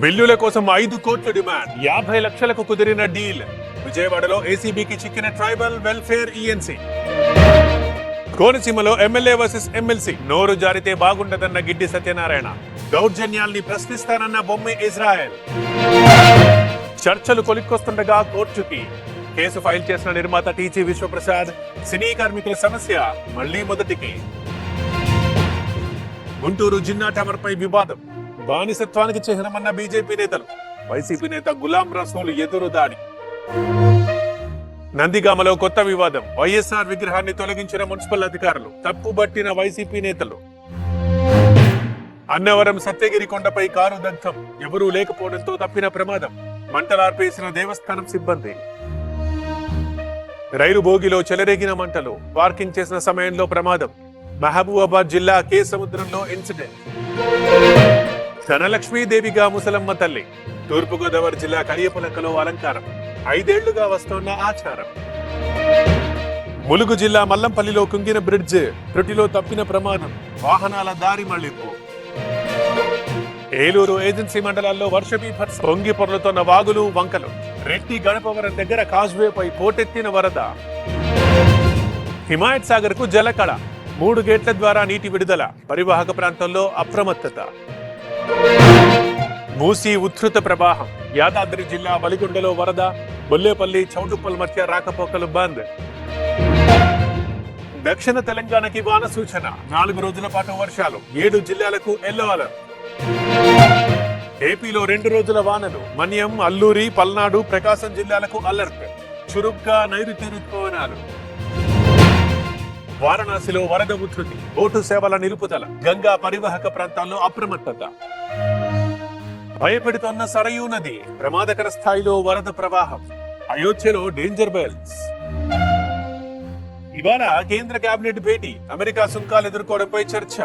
బిల్లుల కోసం 5 కోట్ల డిమాండ్, 50 లక్షలకు కుదిరిన డీల్. విజయవాడలో ఏసీబీకి చిక్కిన ట్రైబల్ వెల్ఫేర్ ఈఎన్సీ. కోనసీమలో ఎమ్మెల్యే వర్సెస్ ఎమ్మెల్సీ, నోరు జారితే బాగుండదన్న గిడ్డి సత్యనారాయణ. దౌర్జన్యాల్ని ప్రశ్నిస్తానన్న బొమ్మె ఇజ్రాయెల్. చర్చలు కొలిక్కొస్తుండగా కోర్టుకి. కేసు ఫైల్ చేసిన నిర్మాత టీజీ విశ్వప్రసాద్. సినీ కార్మికుల సమస్య మళ్లీ మొదటికి. గుంటూరు జిన్నా టవర్ పై వివాదం, బానిసత్వానికి చిహ్నమన్న బీజేపీ నేతలు. వైసీపీ నేత గులాం రసూల్ ఎదురు దాడి. నందిగామలో కొత్త వివాదం, వైఎస్ఆర్ విగ్రహాన్ని తొలగించిన మున్సిపల్ అధికారులు, తప్పుబట్టిన వైసీపీ నేతలు. అన్నవరం సత్యగిరి కొండపై కారు దగ్ధం, ఎవరూ లేకపోవడంతో తప్పిన ప్రమాదం, మంటలార్పేసిన దేవస్థానం సిబ్బంది. రైలు బోగిలో చెలరేగిన మంటలు, పార్కింగ్ చేసిన సమయంలో ప్రమాదం. మహబూబాబాద్ జిల్లా కే సముద్రంలో ఇన్సిడెంట్. ధనలక్ష్మీదేవిగా ముసలమ్మ తల్లి. తూర్పుగోదావరి జిల్లా కరియపులకలో అలంకారం, 5 ఏళ్లుగా వస్తోన్న ఆచారం. ములుగు జిల్లా మల్లంపల్లిలో కుంగిన బ్రిడ్జ్, త్రుటిలో తప్పిన ప్రమాదం, వాహనాల దారి మళ్లింపు. ఏలూరు ఏజెన్సీ మండలాల్లో వర్ష బీభత్సం, పొంగి పొర్లుతోన్న వాగులు వంకలు. రెడ్డి గణపవరం దగ్గర కాజ్వేపై పోటెత్తిన వరద. హిమాయత్ సాగర్ కు జలకళ, 3 గేట్ల ద్వారా నీటి విడుదల, పరివాహక ప్రాంతంలో అప్రమత్తత. మూసీ ఉధృత ప్రవాహం, యాదాద్రి జిల్లా బలిగొండలో వరద, బొల్లేపల్లి చౌటుప్పల్ మధ్య రాకపోకలు బంద్. దక్షిణ తెలంగాణకి వాన సూచన, 4 రోజుల పాటు వర్షాలు, 7 జిల్లాలకు ఎల్లో అలర్ట్. ఏపీలో 2 రోజుల వానలు, మన్యం, అల్లూరి, పల్నాడు, ప్రకాశం జిల్లాలకు అలర్ట్. చురుగ్గా నైరుతి రుతుపవనాలు. వారణాసిలో వరద ఉధృతి, బోటు సేవల నిలుపుదల, గంగా పరివాహక ప్రాంతాల్లో అప్రమత్తత. భయపెడుతోన్న సరయూ నది, ప్రమాదకర స్థాయిలో వరద ప్రవాహం. అయోధ్యలో డేంజర్ బెల్స్. ఇవాళ కేంద్ర కేబినెట్ భేటీ, అమెరికా సుంకాలు ఎదుర్కోవడంపై చర్చ.